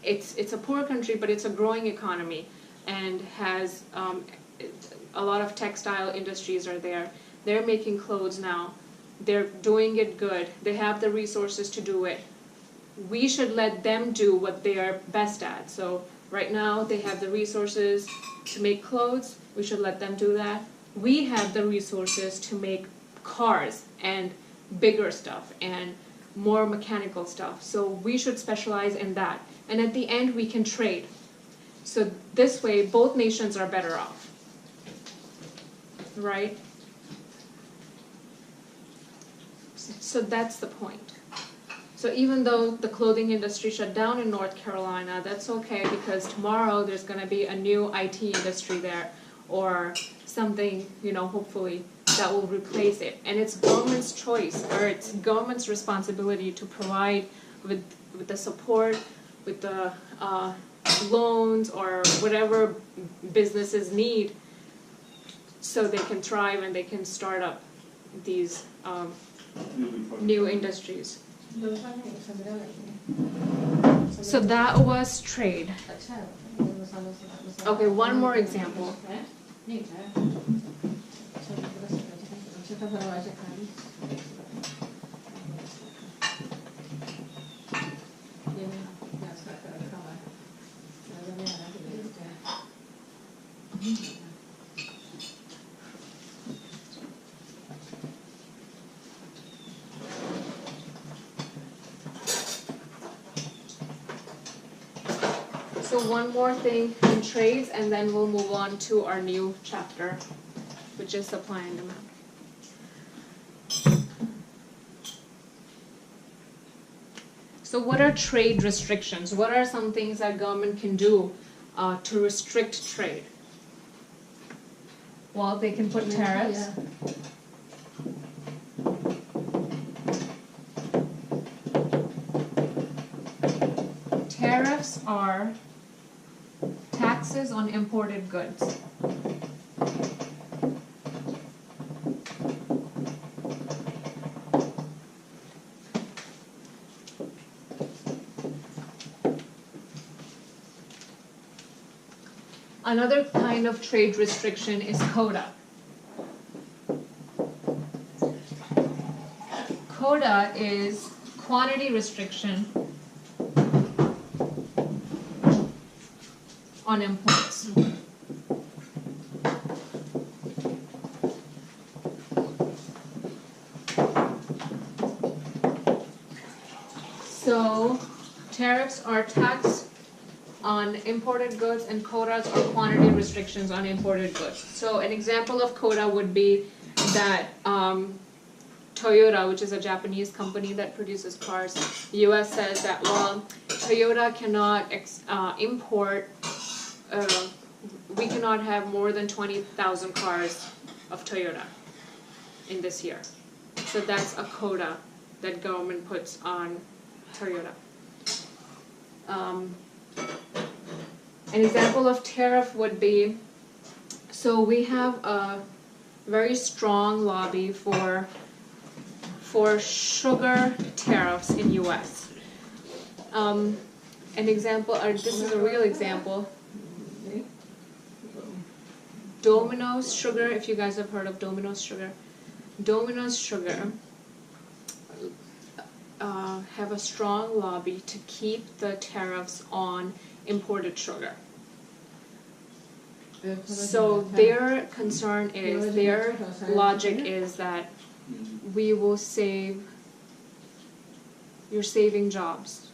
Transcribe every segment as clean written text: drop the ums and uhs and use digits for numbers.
it's a poor country, but it's a growing economy and has a lot of textile industries are there. They're making clothes now. They're doing it good. They have the resources to do it. We should let them do what they are best at. So right now they have the resources to make clothes. We should let them do that. We have the resources to make cars and bigger stuff and more mechanical stuff. So we should specialize in that. And at the end we can trade. So this way both nations are better off. Right? So that's the point. So even though the clothing industry shut down in North Carolina, that's okay because tomorrow there's going to be a new IT industry there or something, hopefully that will replace it. And it's government's choice or it's government's responsibility to provide with the support, with the loans or whatever businesses need so they can thrive and they can start up these new industries. So that was trade. Okay, one more example. So one more thing in trades, and then we'll move on to our new chapter, which is supply and demand. So what are trade restrictions? What are some things that government can do to restrict trade? Well, they can put tariffs. Tariffs are taxes on imported goods. Another kind of trade restriction is quota. Quota is quantity restriction on imports. So tariffs are tax on imported goods and quotas are quantity restrictions on imported goods. So an example of quota would be that Toyota, which is a Japanese company that produces cars, the US says that, well, Toyota cannot import, we cannot have more than 20,000 cars of Toyota in this year. So that's a quota that government puts on Toyota. An example of tariff would be, so we have a very strong lobby for sugar tariffs in US. An example, or this is a real example, Domino's Sugar, if you guys have heard of Domino's Sugar. Domino's Sugar have a strong lobby to keep the tariffs on imported sugar. So their concern is, their logic is that we will save, you're saving jobs.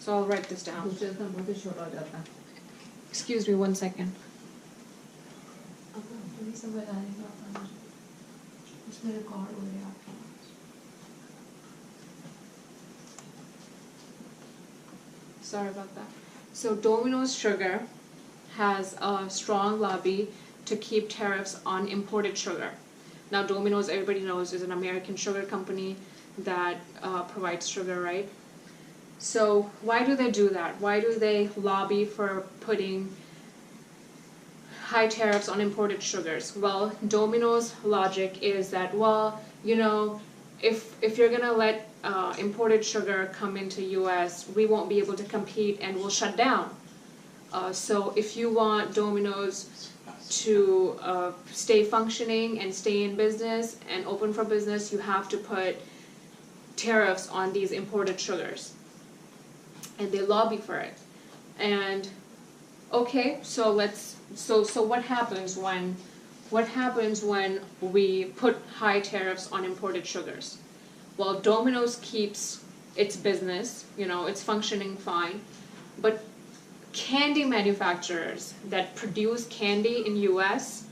So I'll write this down. Excuse me 1 second. Sorry about that. So Domino's Sugar has a strong lobby to keep tariffs on imported sugar. Now Domino's, everybody knows, is an American sugar company that provides sugar, right? So why do they do that? Why do they lobby for putting high tariffs on imported sugars? Well, Domino's logic is that, well, if you're gonna let imported sugar come into US, we won't be able to compete and we'll shut down. So if you want Domino's to stay functioning and stay in business and open for business, you have to put tariffs on these imported sugars. And they lobby for it. And okay, so what happens when we put high tariffs on imported sugars? Well, Domino's keeps its business, it's functioning fine, but candy manufacturers that produce candy in US,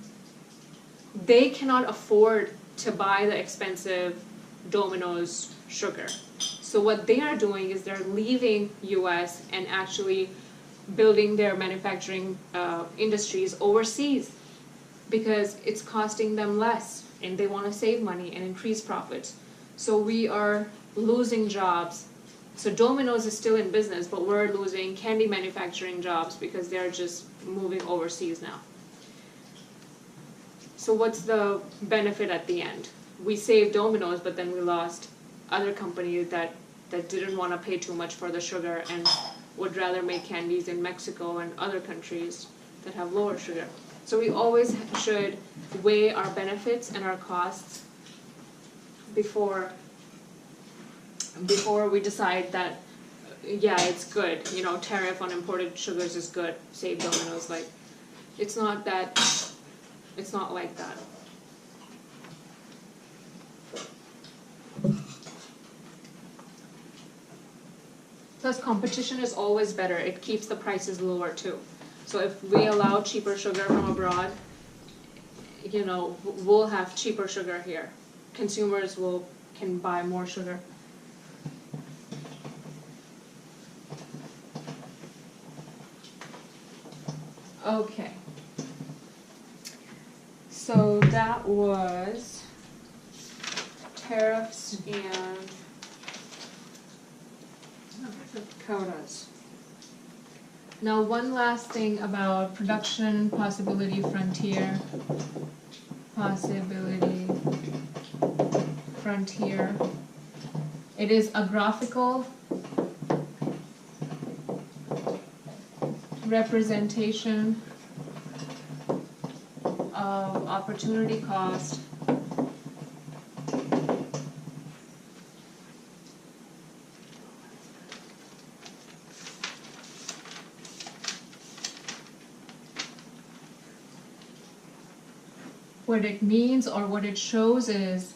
they cannot afford to buy the expensive Domino's sugar. So what they are doing is they're leaving US and actually building their manufacturing industries overseas because it's costing them less and they want to save money and increase profits. So we are losing jobs. So Domino's is still in business, but we're losing candy manufacturing jobs because they're just moving overseas now. So what's the benefit at the end? We saved Domino's, but then we lost other companies that didn't want to pay too much for the sugar and would rather make candies in Mexico and other countries that have lower sugar. So we always should weigh our benefits and our costs before we decide that, yeah, it's good, tariff on imported sugars is good, save Domino's. Like, it's not like that. Plus, competition is always better. It keeps the prices lower too. So if we allow cheaper sugar from abroad, we'll have cheaper sugar here. Consumers can buy more sugar. Okay. So that was tariffs and quotas. Now, one last thing about production possibility frontier. It is a graphical representation of opportunity cost what it means or what it shows is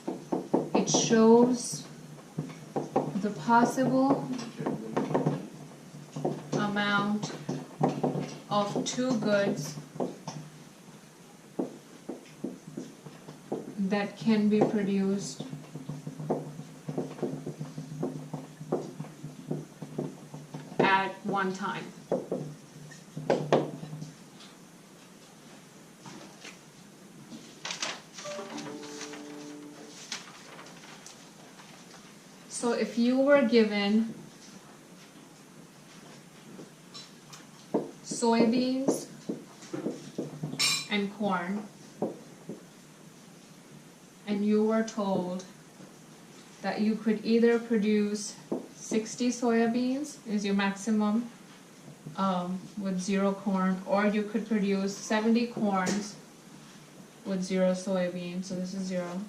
it shows the possible amount of two goods that can be produced at one time. So if you were given soybeans and corn, and you were told that you could either produce 60 soybeans is your maximum with 0 corn, or you could produce 70 corns with 0 soybeans, so this is 0.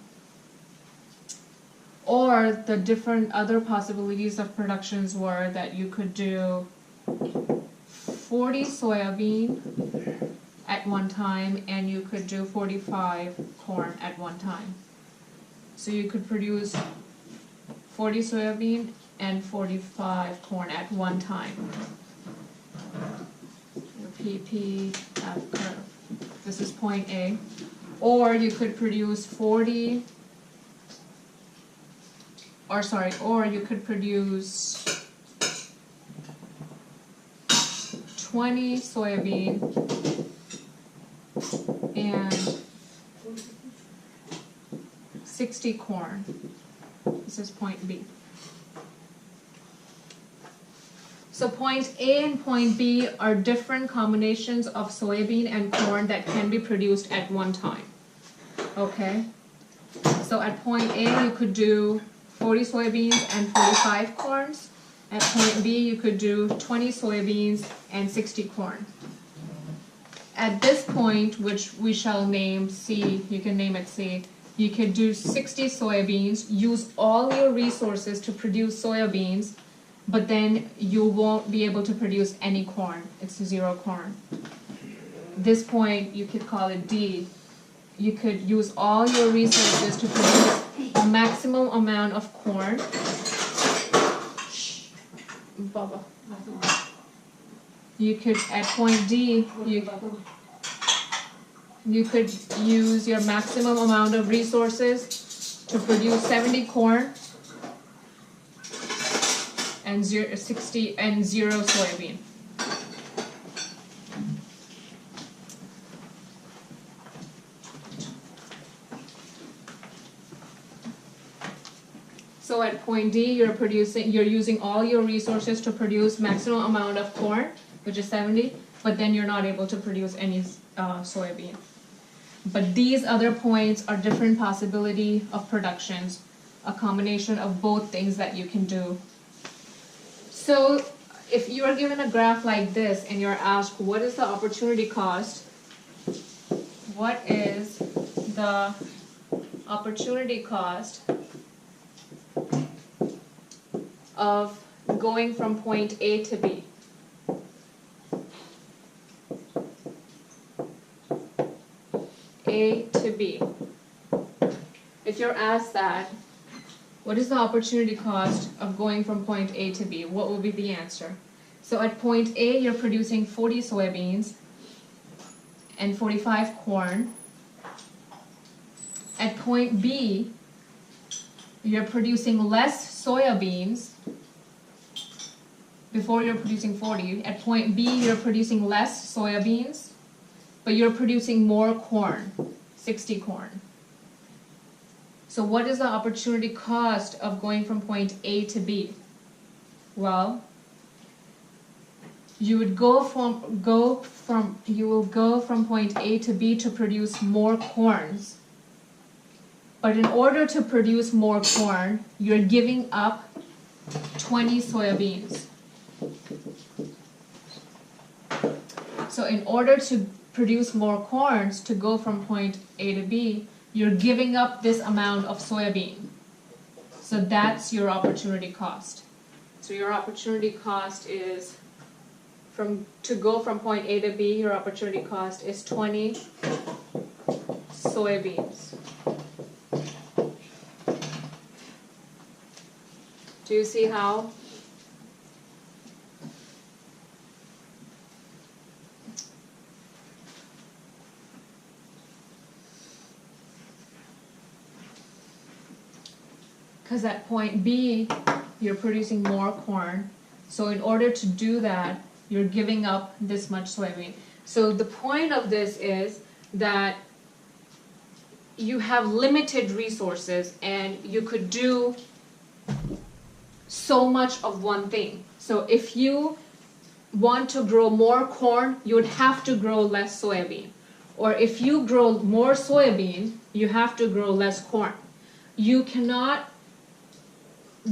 Or the different other possibilities of productions were that you could do 40 soybean at one time and you could do 45 corn at one time. So you could produce 40 soybean and 45 corn at one time. PP curve. This is point A. Or you could produce 20 soybean and 60 corn. This is point B. So point A and point B are different combinations of soybean and corn that can be produced at one time. Okay? So at point A you could do 40 soybeans and 45 corns. At point B, you could do 20 soybeans and 60 corn. At this point, which we shall name C, you can name it C, you could do 60 soybeans, use all your resources to produce soybeans, but then you won't be able to produce any corn. It's 0 corn. This point, you could call it D. You could use all your resources to produce a maximum amount of corn. Shh. Baba. You could, at point D, you could use your maximum amount of resources to produce 70 corn and 0 soybean. So at point D, you're using all your resources to produce maximum amount of corn, which is 70, but then you're not able to produce any soybean. But these other points are different possibility of productions, a combination of both things that you can do. So if you are given a graph like this and you're asked, what is the opportunity cost? What is the opportunity cost of going from point A to B? A to B. If you're asked that, what is the opportunity cost of going from point A to B? What will be the answer? So at point A, you're producing 40 soybeans and 45 corn. At point B, you're producing less soybeans. Before you're producing 40. At point B, you're producing less soybeans, but you're producing more corn, 60 corn. So what is the opportunity cost of going from point A to B? Well, you will go from point A to B to produce more corns. But in order to produce more corn, you're giving up 20 soybeans. So in order to produce more corns to go from point A to B, you're giving up this amount of soybean. So that's your opportunity cost. So your opportunity cost is to go from point A to B, your opportunity cost is 20 soybeans. Do you see how? Because at point B, you're producing more corn. So in order to do that, you're giving up this much soybean. So the point of this is that you have limited resources and you could do so much of one thing. So if you want to grow more corn, you would have to grow less soybean. Or if you grow more soybean, you have to grow less corn. You cannot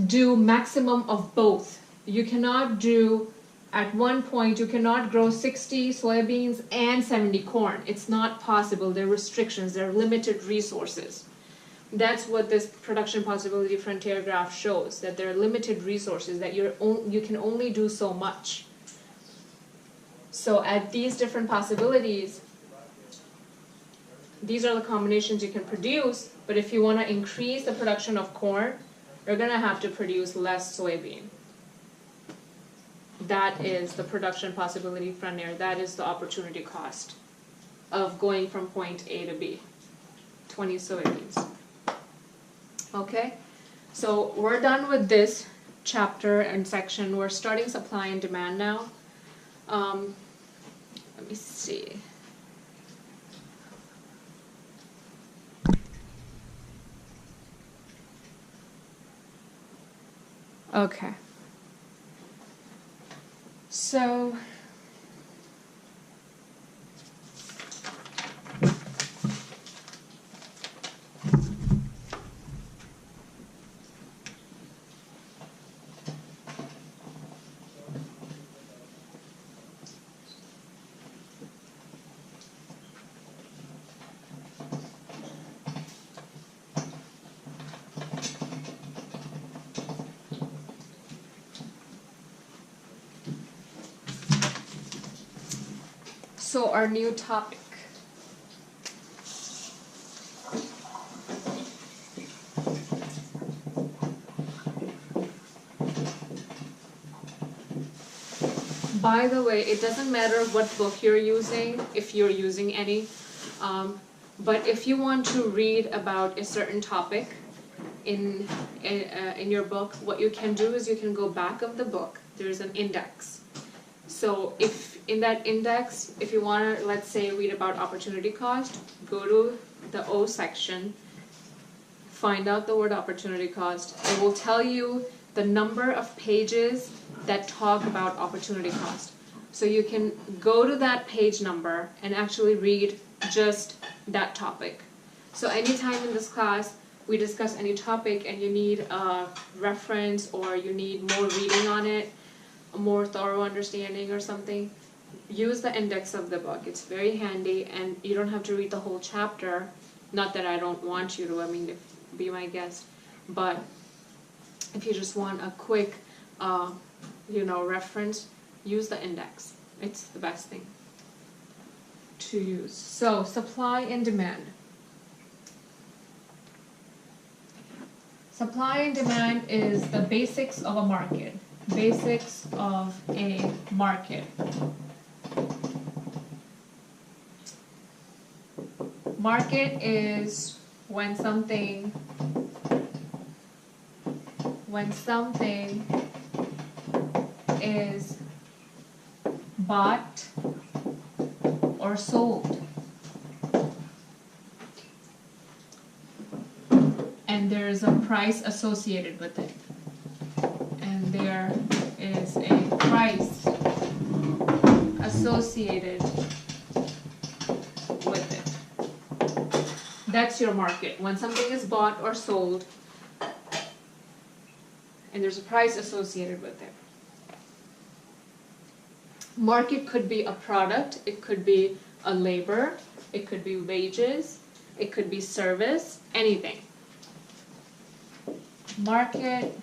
do maximum of both. You cannot do, at one point, you cannot grow 60 soybeans and 70 corn. It's not possible. There are restrictions. There are limited resources. That's what this production possibility frontier graph shows, that there are limited resources, that you can only do so much. So at these different possibilities, these are the combinations you can produce, but if you want to increase the production of corn, you're going to have to produce less soybean. That is the production possibility frontier. That is the opportunity cost of going from point A to B. 20 soybeans. Okay, so we're done with this chapter and section. We're starting supply and demand now. Let me see. Okay. So So our new topic. By the way, it doesn't matter what book you're using, if you're using any, but if you want to read about a certain topic in your book, what you can do is you can go back of the book. There's an index. So if in that index, if you want to, let's say, read about opportunity cost, go to the O section, find out the word opportunity cost. It will tell you the number of pages that talk about opportunity cost. So you can go to that page number and actually read just that topic. So anytime in this class we discuss any topic and you need a reference or you need more reading on it, a more thorough understanding or something, use the index of the book. It's very handy and you don't have to read the whole chapter. Not that I don't want you to, I mean, be my guest, but if you just want a quick reference, use the index. It's the best thing to use. So, supply and demand. Supply and demand is the basics of a market. Basics of a market. Market is when something is bought or sold. And there is a price associated with it. And there is a price associated with it. That's your market. When something is bought or sold, and there's a price associated with it. Market could be a product, it could be a labor, it could be wages, it could be service, anything. Market